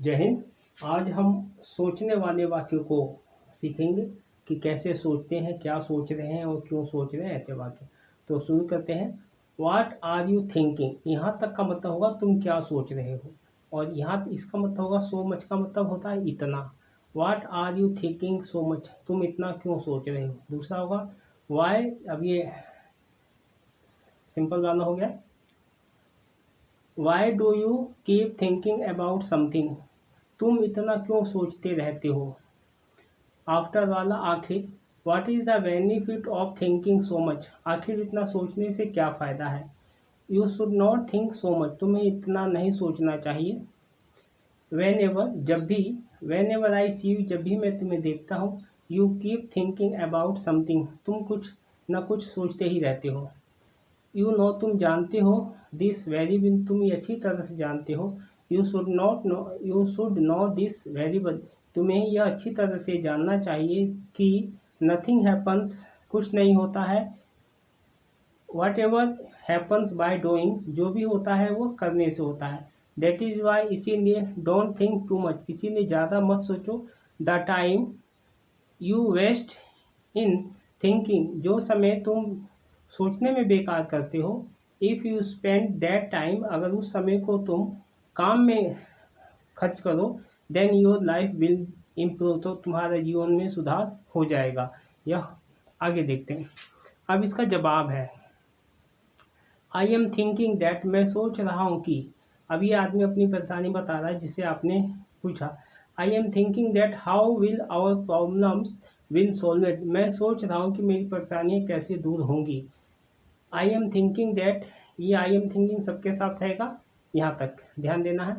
जय हिंद। आज हम सोचने वाले वाक्यों को सीखेंगे कि कैसे सोचते हैं, क्या सोच रहे हैं और क्यों सोच रहे हैं ऐसे वाक्य। तो शुरू करते हैं। व्हाट आर यू थिंकिंग, यहाँ तक का मतलब होगा तुम क्या सोच रहे हो, और यहाँ इसका मतलब होगा सो मच का मतलब होता है इतना। What are you thinking so much, तुम इतना क्यों सोच रहे हो। दूसरा होगा वाई, अब ये सिंपल वाला हो गया। Why do you keep thinking about something, तुम इतना क्यों सोचते रहते हो। आफ्टर वाला आखिर, what is the benefit of thinking so much, आखिर इतना सोचने से क्या फ़ायदा है। You should not think so much, तुम्हें इतना नहीं सोचना चाहिए। वेन एवर, जब भी, whenever I see you, जब भी मैं तुम्हें देखता हूँ। You keep thinking about something, तुम कुछ न कुछ सोचते ही रहते हो। यू नो, तुम जानते हो। दिस वेरी वेल, तुम ये अच्छी तरह से जानते हो। You should not know, you should know this very well, तुम्हें यह अच्छी तरह से जानना चाहिए कि नथिंग हैपन्स, कुछ नहीं होता है। Whatever happens by doing, जो भी होता है वो करने से होता है। दैट इज वाई, इसीलिए डोंट थिंक टू मच, इसीलिए ज़्यादा मत सोचो। The time you waste in thinking, जो समय तुम सोचने में बेकार करते हो। If you spend that time, अगर उस समय को तुम काम में खर्च करो। Then your life will improve, तो तुम्हारे जीवन में सुधार हो जाएगा। यह आगे देखते हैं। अब इसका जवाब है आई एम थिंकिंग दैट, मैं सोच रहा हूँ कि। अब ये आदमी अपनी परेशानी बता रहा है जिसे आपने पूछा। I am thinking that how will our problems will solve it, मैं सोच रहा हूँ कि मेरी परेशानियाँ कैसे दूर होंगी। आई एम थिंकिंग दैट, ये आई एम थिंकिंग सबके साथ रहेगा, यहाँ तक ध्यान देना है।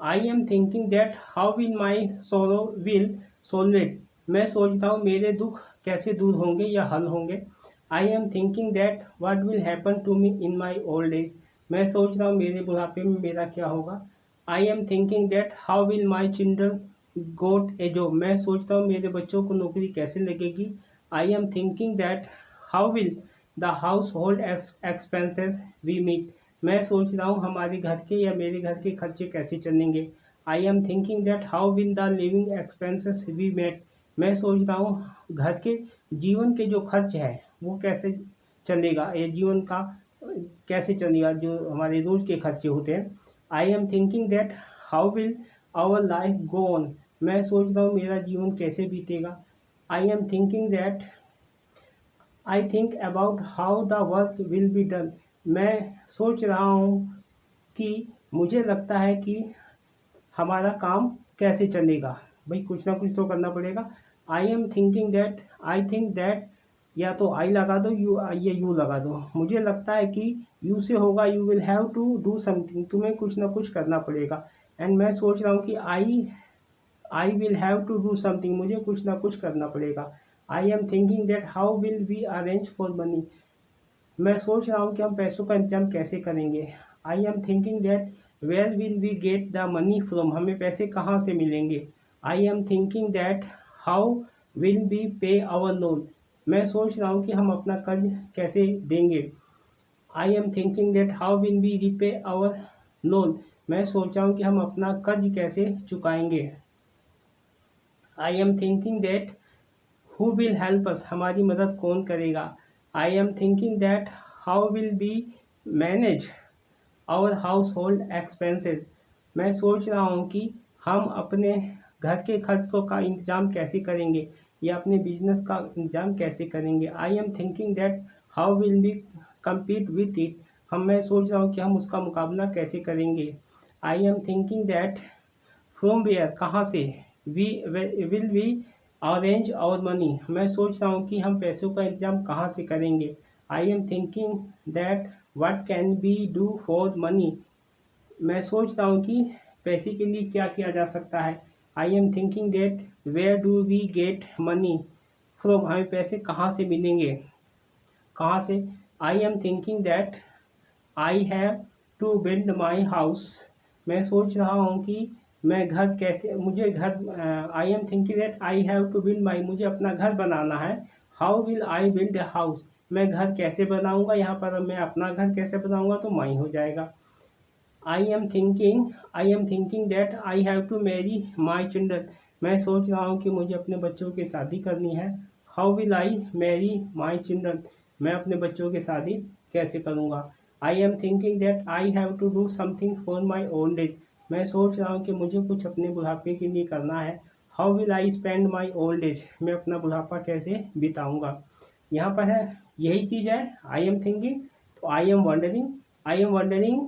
I am thinking that how will माई सोरो विल सॉल्व इट, मैं सोचता हूँ मेरे दुख कैसे दूर होंगे या हल होंगे। I am thinking that what will happen to me in my old age, मैं सोच रहा हूँ मेरे बुढ़ापे में मेरा क्या होगा। I am thinking that how will my children got a job, मैं सोचता हूँ मेरे बच्चों को नौकरी कैसे लगेगी। I am thinking that how will the household expenses we meet, मैं सोच रहा हूँ हमारे घर के या मेरे घर के खर्चे कैसे चलेंगे। I am thinking that how will the living expenses we met, मैं सोच रहा हूँ घर के जीवन के जो खर्च है वो कैसे चलेगा, ये जीवन का कैसे चलेगा, जो हमारे रोज के खर्चे होते हैं। I am thinking that how will our life go on, मैं सोच रहा हूँ मेरा जीवन कैसे बीतेगा। I am thinking that I think about how the work will be done, मैं सोच रहा हूँ कि मुझे लगता है कि हमारा काम कैसे चलेगा। भाई कुछ ना कुछ तो करना पड़ेगा। I am thinking that, I think that, या तो आई लगा दो, यू ये यू लगा दो, मुझे लगता है कि यू से होगा you will have to do something, तुम्हें कुछ ना कुछ करना पड़ेगा। एंड मैं सोच रहा हूँ कि I will have to do something, मुझे कुछ ना कुछ करना पड़ेगा। I am thinking that how will we arrange for money, मैं सोच रहा हूँ कि हम पैसों का इंतजाम कैसे करेंगे। I am thinking that where will we get the money from, हमें पैसे कहाँ से मिलेंगे। I am thinking that how will we pay our loan, मैं सोच रहा हूँ कि हम अपना कर्ज कैसे देंगे। I am thinking that how will we repay our loan, मैं सोच रहा हूँ कि हम अपना कर्ज कैसे चुकाएंगे। I am thinking that who will help us, हमारी मदद कौन करेगा। I am thinking that how will be manage our household expenses, मैं सोच रहा हूँ कि हम अपने घर के खर्चों का इंतजाम कैसे करेंगे या अपने बिजनेस का इंतजाम कैसे करेंगे। I am thinking that how will B compete with it, मैं सोच रहा हूँ कि हम उसका मुकाबला कैसे करेंगे। I am thinking that from where, कहाँ से। We will we arrange our money, मैं सोच रहा हूँ कि हम पैसों का इंतजाम कहाँ से करेंगे। I am thinking that what can be do for money, मैं सोच रहा हूँ कि पैसे के लिए क्या किया जा सकता है। I am thinking that where do we get money from, हमें पैसे कहाँ से मिलेंगे, कहाँ से। I am thinking that I have to build my house, मैं सोच रहा हूँ कि मैं घर कैसे, मुझे घर, I am thinking that I have to build my, मुझे अपना घर बनाना है। How will I build a house, मैं घर कैसे बनाऊंगा, यहाँ पर मैं अपना घर कैसे बनाऊंगा तो माई हो जाएगा। I am thinking that I have to marry my children. मैं सोच रहा हूँ कि मुझे अपने बच्चों की शादी करनी है। How will I marry my children. मैं अपने बच्चों की शादी कैसे करूँगा। I am thinking that I have to do something for my old age. मैं सोच रहा हूँ कि मुझे कुछ अपने बुढ़ापे के लिए करना है। How will I spend my old age. मैं अपना बुढ़ापा कैसे बिताऊँगा। यहाँ पर है, यही चीज़ है आई एम थिंकिंग। तो I am wondering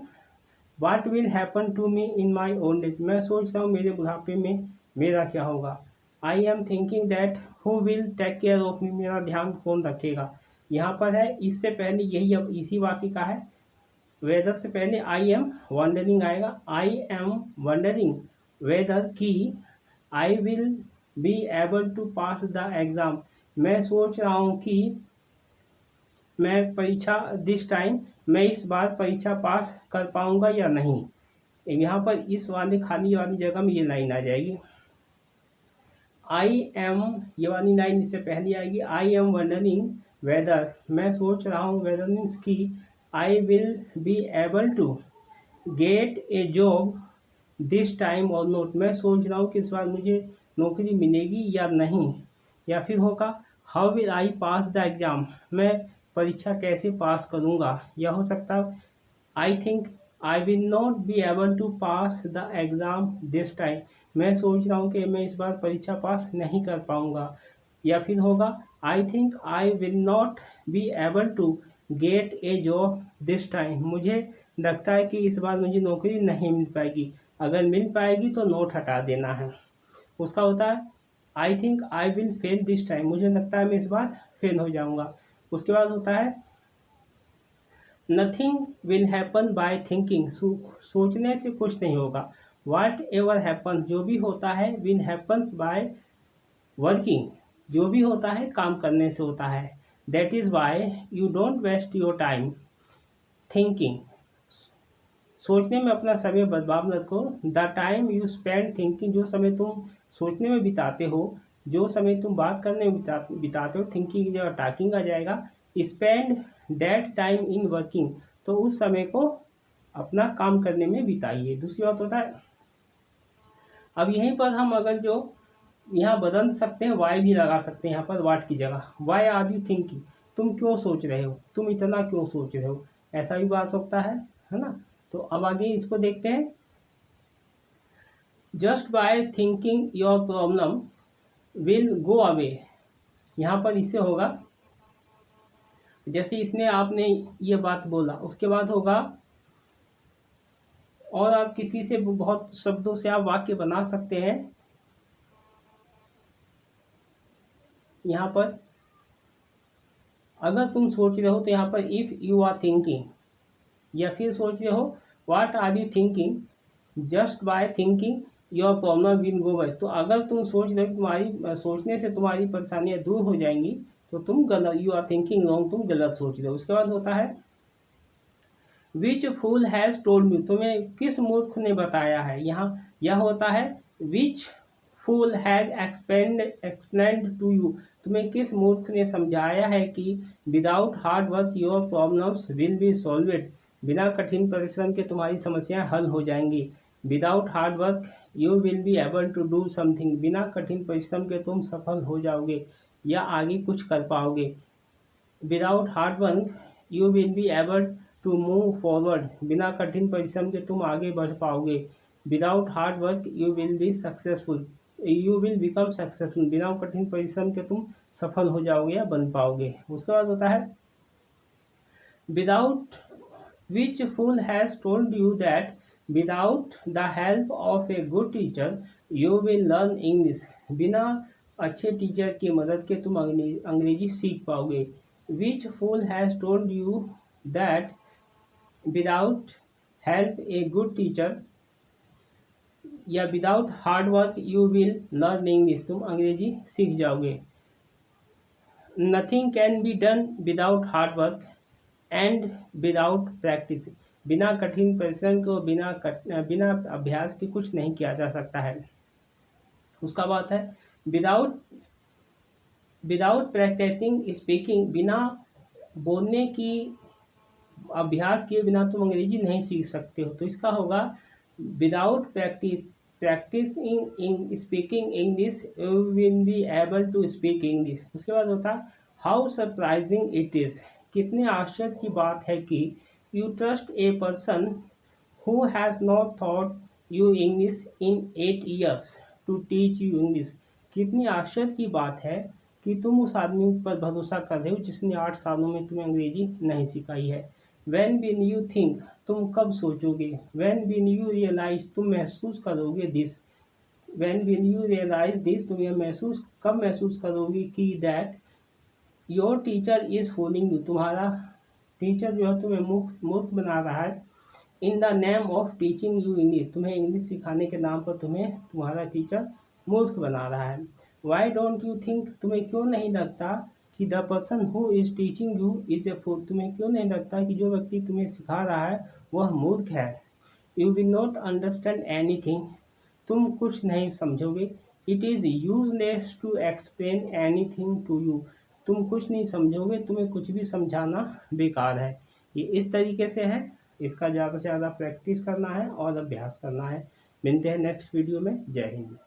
what will happen to me in my old age. मैं सोच रहा हूँ मेरे बुढ़ापे में मेरा क्या होगा। I am thinking that who will take care of me. मेरा ध्यान कौन रखेगा। यहाँ पर है, इससे पहले यही अब इसी वाक्य का है। वेदर से पहले आई एम वंडरिंग आएगा। आई एम वंडरिंग वेदर की I will be able to pass the exam. मैं सोच रहा हूँ कि मैं परीक्षा दिस टाइम, मैं इस बार परीक्षा पास कर पाऊंगा या नहीं। यहाँ पर इस वाले खाली वाली जगह में ये लाइन आ जाएगी। आई एम, ये वाली लाइन इससे पहले आएगी। आई एम वंडरिंग वेदर, मैं सोच रहा हूँ, वेदर मीन्स की I will be able to get a job this time और नोट। मैं सोच रहा हूँ कि इस बार मुझे नौकरी मिलेगी या नहीं। या फिर होगा how will I pass the exam. मैं परीक्षा कैसे पास करूँगा। यह हो सकता है I think I will not be able to pass the exam this time. मैं सोच रहा हूँ कि मैं इस बार परीक्षा पास नहीं कर पाऊँगा। या फिर होगा I think I will not be able to get a job this time. मुझे लगता है कि इस बार मुझे नौकरी नहीं मिल पाएगी। अगर मिल पाएगी तो नोट हटा देना है। उसका होता है I think I will fail this time. मुझे लगता है मैं इस बार फेल हो जाऊंगा। उसके बाद होता है nothing will happen by thinking. सोचने से कुछ नहीं होगा। वाट एवर हैपन, जो भी होता है, विल हैपन्स बाय वर्किंग, जो भी होता है काम करने से होता है। That is why you don't waste your time thinking. सोचने में अपना समय बर्बाद मत करो। The time you spend thinking, जो समय तुम सोचने में बिताते हो, जो समय तुम बात करने में बिताते हो, थिंकिंग की जगह टॉकिंग आ जाएगा। Spend that time in working, तो उस समय को अपना काम करने में बिताइए। दूसरी बात होता है, अब यहीं पर हम अगर जो यहाँ बदल सकते हैं, वाई भी लगा सकते हैं यहाँ पर वाट की जगह। वाई आर यू थिंकिंग, तुम क्यों सोच रहे हो, तुम इतना क्यों सोच रहे हो, ऐसा भी बात सकता है ना। तो अब आगे इसको देखते हैं। Just by thinking your problem will go away. यहाँ पर इससे होगा, जैसे इसने आपने ये बात बोला, उसके बाद होगा, और आप किसी से बहुत शब्दों से आप वाक्य बना सकते हैं। यहाँ पर अगर तुम सोच रहे हो तो यहाँ पर इफ यू आर थिंकिंग, या फिर सोच रहे हो what are you thinking just by thinking your problem will go away. तो अगर तुम सोच रहे हो तुम्हारी सोचने से तुम्हारी परेशानियां दूर हो जाएंगी, तो तुम गलत, यू आर थिंकिंग रॉन्ग, तुम गलत सोच रहे हो। उसके बाद होता है which fool has told me, तुम्हें किस मूर्ख ने बताया है। यहाँ यह होता है which fool has explained to you, तुम्हें किस मूर्ख ने समझाया है कि without hard work your problems will be solved, बिना कठिन परिश्रम के तुम्हारी समस्याएं हल हो जाएंगी। Without hard work you will be able to do something, बिना कठिन परिश्रम के तुम सफल हो जाओगे या आगे कुछ कर पाओगे। Without hard work you will be able to move forward, बिना कठिन परिश्रम के तुम आगे बढ़ पाओगे। Without hard work you will be successful, you will become successful, बिना कठिन परिश्रम के तुम सफल हो जाओगे या बन पाओगे। उसके बाद होता है without which fool has told you that without the help of a good teacher you will learn English, बिना अच्छे टीचर की मदद के तुम अंग्रेजी सीख पाओगे। Which fool has told you that without help a good teacher या without hard work you will learn English, तुम अंग्रेजी सीख जाओगे। Nothing can be done without hard work and without practice, बिना कठिन परिश्रम को, बिना अभ्यास के कुछ नहीं किया जा सकता है। उसका बात है विदाउट विदाउट प्रैक्टिसिंग स्पीकिंग, बिना बोलने की अभ्यास किए बिना तुम अंग्रेजी नहीं सीख सकते हो। तो इसका होगा without practice in speaking English you will be able to speak English. उसके बाद होता है हाउ सरप्राइजिंग इट इज़, कितने आश्चर्य की बात है कि you trust a person who has not thought you English in 8 years to teach you English. कितनी आश्चर्य की बात है कि तुम उस आदमी पर भरोसा कर रहे हो जिसने 8 सालों में तुम्हें अंग्रेजी नहीं सिखाई है। When will you think, तुम कब सोचोगे। When will you realize, तुम महसूस करोगे this। When will you realize this, तुम यह महसूस कब महसूस करोगे कि that your teacher is fooling you, तुम्हारा टीचर जो है तुम्हें मूर्ख बना रहा है। In the name of teaching you English, तुम्हें इंग्लिश सिखाने के नाम पर तुम्हारा टीचर मूर्ख बना रहा है। वाई डोंट यू थिंक, तुम्हें क्यों नहीं लगता कि the person who is teaching you is a fool, तुम्हें क्यों नहीं लगता कि जो व्यक्ति तुम्हें सिखा रहा है वह मूर्ख है। You will not understand anything, तुम कुछ नहीं समझोगे। It is useless to explain anything to you, तुम कुछ नहीं समझोगे, तुम्हें कुछ भी समझाना बेकार है। ये इस तरीके से है, इसका ज़्यादा से ज़्यादा प्रैक्टिस करना है और अभ्यास करना है। मिलते हैं नेक्स्ट वीडियो में। जय हिंद।